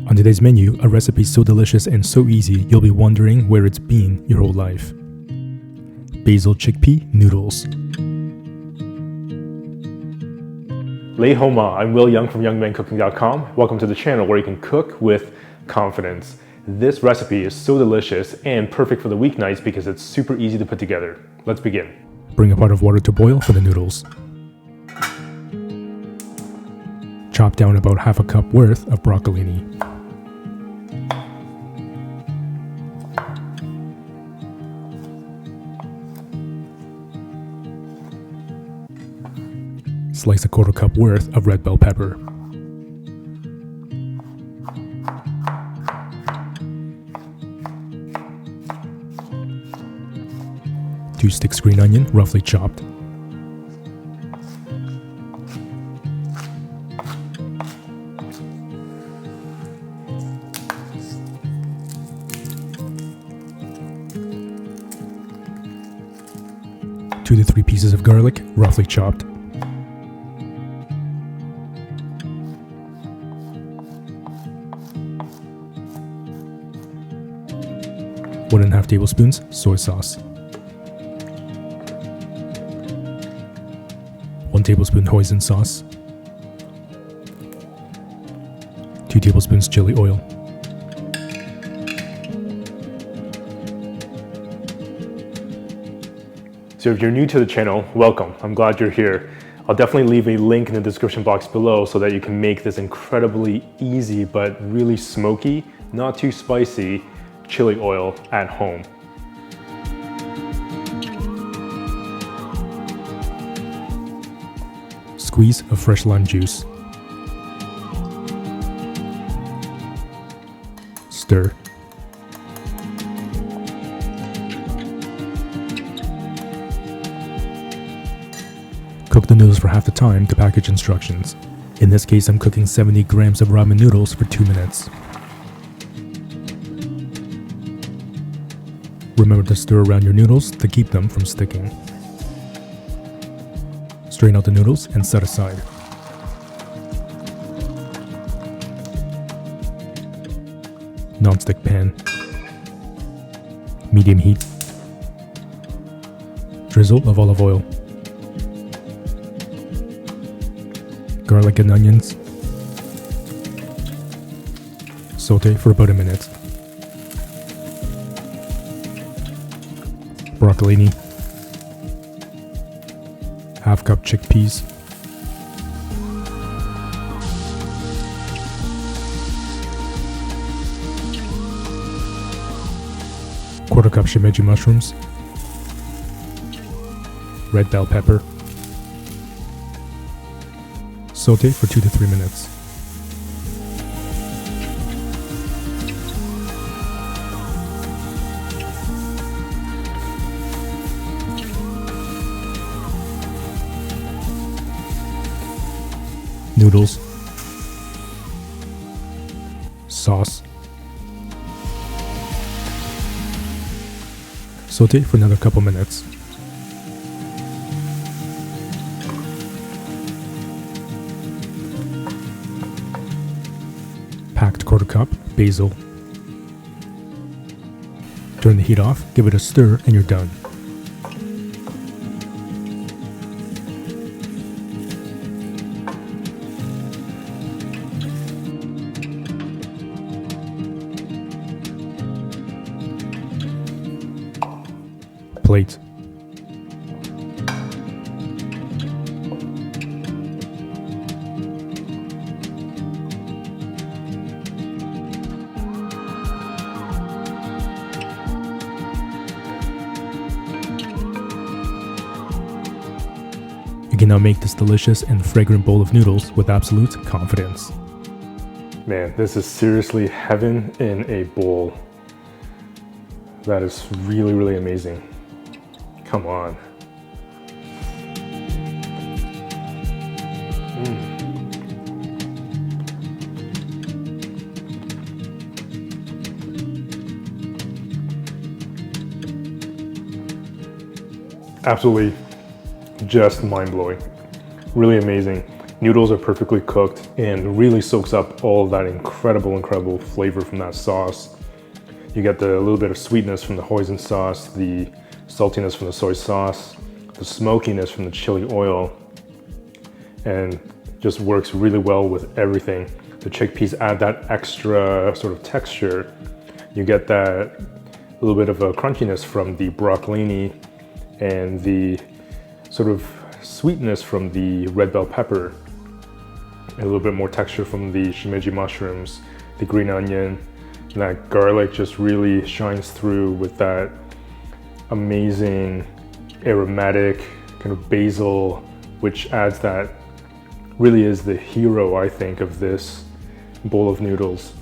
On today's menu, a recipe so delicious and so easy you'll be wondering where it's been your whole life. Basil chickpea noodles. Lei Homa, I'm Yeung from YoungMenCooking.com. Welcome to the channel where you can cook with confidence. This recipe is so delicious and perfect for the weeknights because it's super easy to put together. Let's begin. Bring a pot of water to boil for the noodles. Chop down about half a cup worth of broccolini. Slice a quarter cup worth of red bell pepper. Two sticks green onion, roughly chopped. Two to three pieces of garlic, roughly chopped. 1.5 tablespoons soy sauce. 1 tablespoon hoisin sauce. 2 tablespoons chili oil. So if you're new to the channel, welcome. I'm glad you're here. I'll definitely leave a link in the description box below so that you can make this incredibly easy but really smoky, not too spicy chili oil at home. Squeeze of fresh lime juice. Stir. Cook the noodles for half the time to package instructions. In this case, I'm cooking 70 grams of ramen noodles for 2 minutes. Remember to stir around your noodles to keep them from sticking. Strain out the noodles and set aside. Non-stick pan. Medium heat. Drizzle of olive oil. Garlic and onions. Saute for about a minute. Broccolini. Half cup chickpeas. Quarter cup shimeji mushrooms. Red bell pepper. Saute for 2 to 3 minutes. Noodles. Sauce. Saute for another couple minutes. Packed quarter cup basil. Turn the heat off, give it a stir, and you're done. Plate. You can now make this delicious and fragrant bowl of noodles with absolute confidence. Man, this is seriously heaven in a bowl. That is really, really amazing. Come on. Absolutely just mind-blowing. Really amazing. Noodles are perfectly cooked and really soaks up all of that incredible flavor from that sauce. You get the little bit of sweetness from the hoisin sauce, the saltiness from the soy sauce, the smokiness from the chili oil, and just works really well with everything. The chickpeas add that extra sort of texture. You get that little bit of a crunchiness from the broccolini and the sort of sweetness from the red bell pepper. A little bit more texture from the shimeji mushrooms, the green onion, and that garlic just really shines through with that amazing aromatic kind of basil, which adds that, really is the hero, I think, of this bowl of noodles.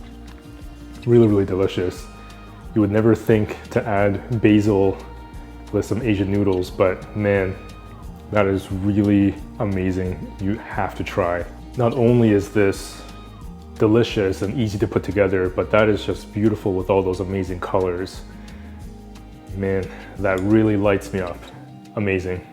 Really delicious. You would never think to add basil with some Asian noodles, but man, that is really amazing. You have to try. Not only is this delicious and easy to put together, but that is just beautiful with all those amazing colors. Man, that really lights me up. Amazing.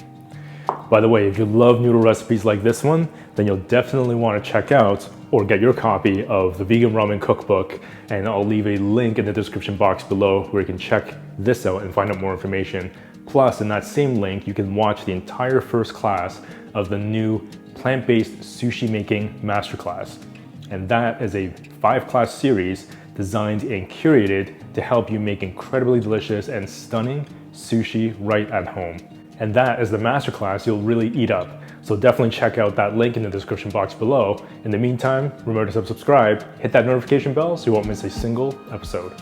By the way, if you love noodle recipes like this one, then you'll definitely want to check out or get your copy of the Vegan Ramen Cookbook, and I'll leave a link in the description box below where you can check this out and find out more information. Plus, in that same link, you can watch the entire first class of the new plant-based sushi making masterclass. And that is a 5-class series designed and curated to help you make incredibly delicious and stunning sushi right at home. And that is the masterclass you'll really eat up. So definitely check out that link in the description box below. In the meantime, remember to subscribe, hit that notification bell so you won't miss a single episode.